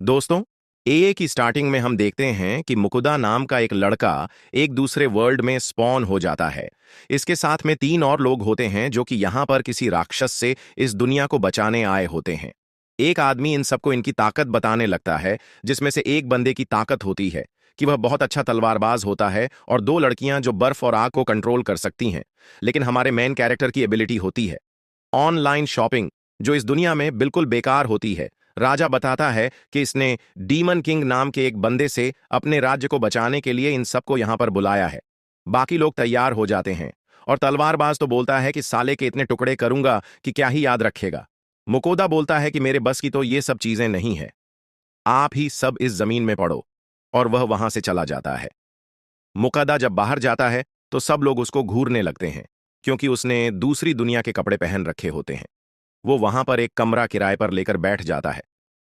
दोस्तों, एए की स्टार्टिंग में हम देखते हैं कि मुकुदा नाम का एक लड़का एक दूसरे वर्ल्ड में स्पॉन हो जाता है। इसके साथ में तीन और लोग होते हैं जो कि यहाँ पर किसी राक्षस से इस दुनिया को बचाने आए होते हैं। एक आदमी इन सबको इनकी ताकत बताने लगता है, जिसमें से एक बंदे की ताकत होती है कि वह बहुत अच्छा तलवारबाज होता है और दो लड़कियां जो बर्फ और आग को कंट्रोल कर सकती हैं। लेकिन हमारे मेन कैरेक्टर की एबिलिटी होती है ऑनलाइन शॉपिंग, जो इस दुनिया में बिल्कुल बेकार होती है। राजा बताता है कि इसने डीमन किंग नाम के एक बंदे से अपने राज्य को बचाने के लिए इन सबको यहां पर बुलाया है। बाकी लोग तैयार हो जाते हैं और तलवारबाज तो बोलता है कि साले के इतने टुकड़े करूंगा कि क्या ही याद रखेगा। मुकोदा बोलता है कि मेरे बस की तो ये सब चीजें नहीं है, आप ही सब इस जमीन में पड़ो। और वह वहां से चला जाता है। मुकद्दा जब बाहर जाता है तो सब लोग उसको घूरने लगते हैं, क्योंकि उसने दूसरी दुनिया के कपड़े पहन रखे होते हैं। वो वहां पर एक कमरा किराए पर लेकर बैठ जाता है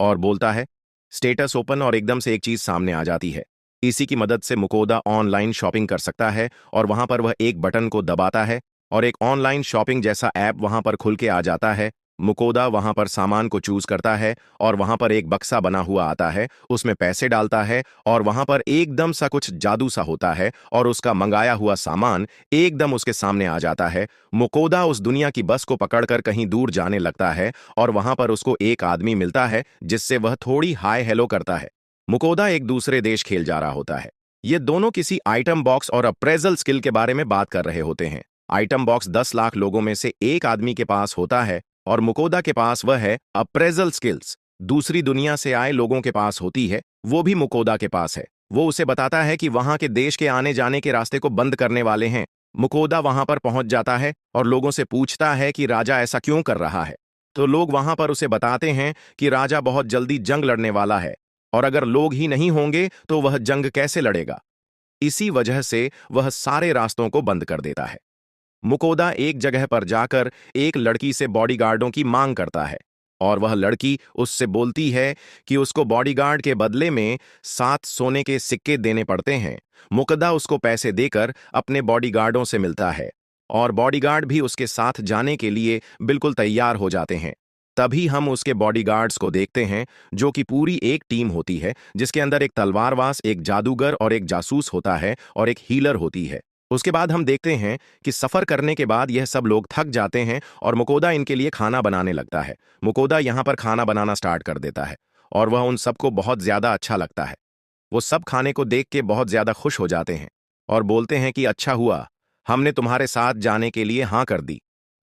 और बोलता है स्टेटस ओपन, और एकदम से एक चीज सामने आ जाती है। इसी की मदद से मुकोदा ऑनलाइन शॉपिंग कर सकता है और वहां पर वह एक बटन को दबाता है और एक ऑनलाइन शॉपिंग जैसा ऐप वहां पर खुल के आ जाता है। मुकोदा वहां पर सामान को चूज करता है और वहां पर एक बक्सा बना हुआ आता है, उसमें पैसे डालता है और वहां पर एकदम सा कुछ जादू सा होता है और उसका मंगाया हुआ सामान एकदम उसके सामने आ जाता है। मुकोदा उस दुनिया की बस को पकड़कर कहीं दूर जाने लगता है और वहां पर उसको एक आदमी मिलता है जिससे वह थोड़ी हाय हेलो करता है। मुकोदा एक दूसरे देश खेल जा रहा होता है। ये दोनों किसी आइटम बॉक्स और अप्रेजल स्किल के बारे में बात कर रहे होते हैं। आइटम बॉक्स 10 लाख लोगों में से एक आदमी के पास होता है और मुकोदा के पास वह है अप्रेजल स्किल्स। दूसरी दुनिया से आए लोगों के पास होती है, वो भी मुकोदा के पास है। वो उसे बताता है कि वहां के देश के आने जाने के रास्ते को बंद करने वाले हैं। मुकोदा वहां पर पहुंच जाता है और लोगों से पूछता है कि राजा ऐसा क्यों कर रहा है। तो लोग वहां पर उसे बताते हैं कि राजा बहुत जल्दी जंग लड़ने वाला है और अगर लोग ही नहीं होंगे तो वह जंग कैसे लड़ेगा। इसी वजह से वह सारे रास्तों को बंद कर देता है। मुकोदा एक जगह पर जाकर एक लड़की से बॉडीगार्डों की मांग करता है और वह लड़की उससे बोलती है कि उसको बॉडीगार्ड के बदले में 7 सोने के सिक्के देने पड़ते हैं। मुकद्दा उसको पैसे देकर अपने बॉडीगार्डों से मिलता है और बॉडीगार्ड भी उसके साथ जाने के लिए बिल्कुल तैयार हो जाते हैं। तभी हम उसके बॉडीगार्ड्स को देखते हैं, जो कि पूरी एक टीम होती है, जिसके अंदर एक तलवारबाज, एक जादूगर और एक जासूस होता है और एक हीलर होती है। उसके बाद हम देखते हैं कि सफर करने के बाद यह सब लोग थक जाते हैं और मुकोदा इनके लिए खाना बनाने लगता है। मुकोदा यहाँ पर खाना बनाना स्टार्ट कर देता है और वह उन सबको बहुत ज्यादा अच्छा लगता है। वो सब खाने को देख के बहुत ज्यादा खुश हो जाते हैं और बोलते हैं कि अच्छा हुआ हमने तुम्हारे साथ जाने के लिए हाँ कर दी।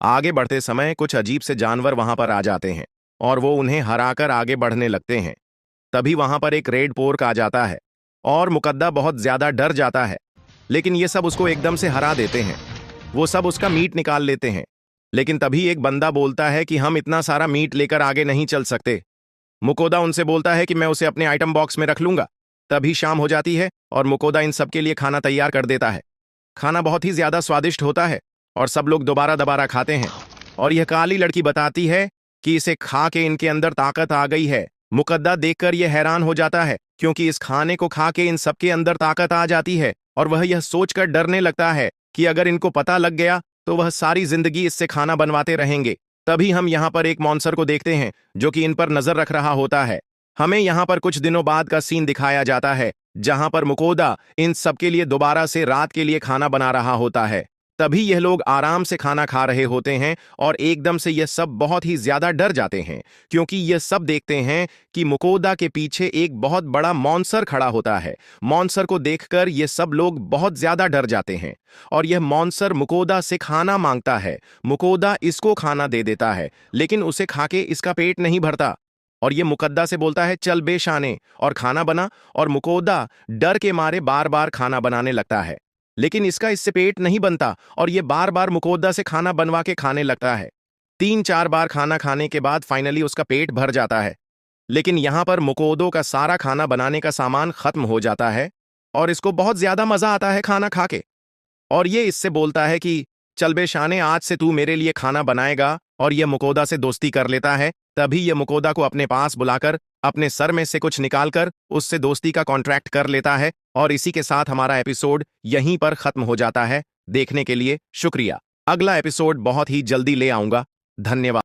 आगे बढ़ते समय कुछ अजीब से जानवर वहां पर आ जाते हैं और वो उन्हें हराकर आगे बढ़ने लगते हैं। तभी वहां पर एक रेड पोर्क आ जाता है और मुकद्दा बहुत ज्यादा डर जाता है, लेकिन ये सब उसको एकदम से हरा देते हैं। वो सब उसका मीट निकाल लेते हैं, लेकिन तभी एक बंदा बोलता है कि हम इतना सारा मीट लेकर आगे नहीं चल सकते। मुकोदा उनसे बोलता है कि मैं उसे अपने आइटम बॉक्स में रख लूंगा। तभी शाम हो जाती है और मुकोदा इन सबके लिए खाना तैयार कर देता है। खाना बहुत ही ज्यादा स्वादिष्ट होता है और सब लोग दोबारा दोबारा खाते हैं और यह काली लड़की बताती है कि इसे खा के इनके अंदर ताकत आ गई है। मुकद्दा देखकर यह हैरान हो जाता है, क्योंकि इस खाने को खा के इन सबके अंदर ताकत आ जाती है और वह यह सोचकर डरने लगता है कि अगर इनको पता लग गया तो वह सारी जिंदगी इससे खाना बनवाते रहेंगे। तभी हम यहाँ पर एक मॉन्स्टर को देखते हैं जो कि इन पर नजर रख रहा होता है। हमें यहाँ पर कुछ दिनों बाद का सीन दिखाया जाता है, जहां पर मुकोदा इन सबके लिए दोबारा से रात के लिए खाना बना रहा होता है। तभी यह लोग आराम से खाना खा रहे होते हैं और एकदम से यह सब बहुत ही ज्यादा डर जाते हैं, क्योंकि यह सब देखते हैं कि मुकोदा के पीछे एक बहुत बड़ा मॉन्स्टर खड़ा होता है। मॉन्स्टर को देखकर यह सब लोग बहुत ज्यादा डर जाते हैं और यह मॉन्स्टर मुकोदा से खाना मांगता है। मुकोदा इसको खाना दे देता है, लेकिन उसे खाके इसका पेट नहीं भरता और यह मुकद्दा से बोलता है चल बेशाने और खाना बना, और मुकोदा डर के मारे बार बार खाना बनाने लगता है, लेकिन इसका इससे पेट नहीं बनता और यह बार बार मुकोदा से खाना बनवा के खाने लगता है। 3-4 बार खाना खाने के बाद फाइनली उसका पेट भर जाता है, लेकिन यहां पर मुकोदो का सारा खाना बनाने का सामान खत्म हो जाता है और इसको बहुत ज्यादा मजा आता है खाना खा के। और ये इससे बोलता है कि चल बे शाने, आज से तू मेरे लिए खाना बनाएगा, और यह मुकोदा से दोस्ती कर लेता है। तभी यह मुकोदा को अपने पास बुलाकर अपने सर में से कुछ निकालकर उससे दोस्ती का कॉन्ट्रैक्ट कर लेता है और इसी के साथ हमारा एपिसोड यहीं पर खत्म हो जाता है। देखने के लिए शुक्रिया। अगला एपिसोड बहुत ही जल्दी ले आऊंगा। धन्यवाद।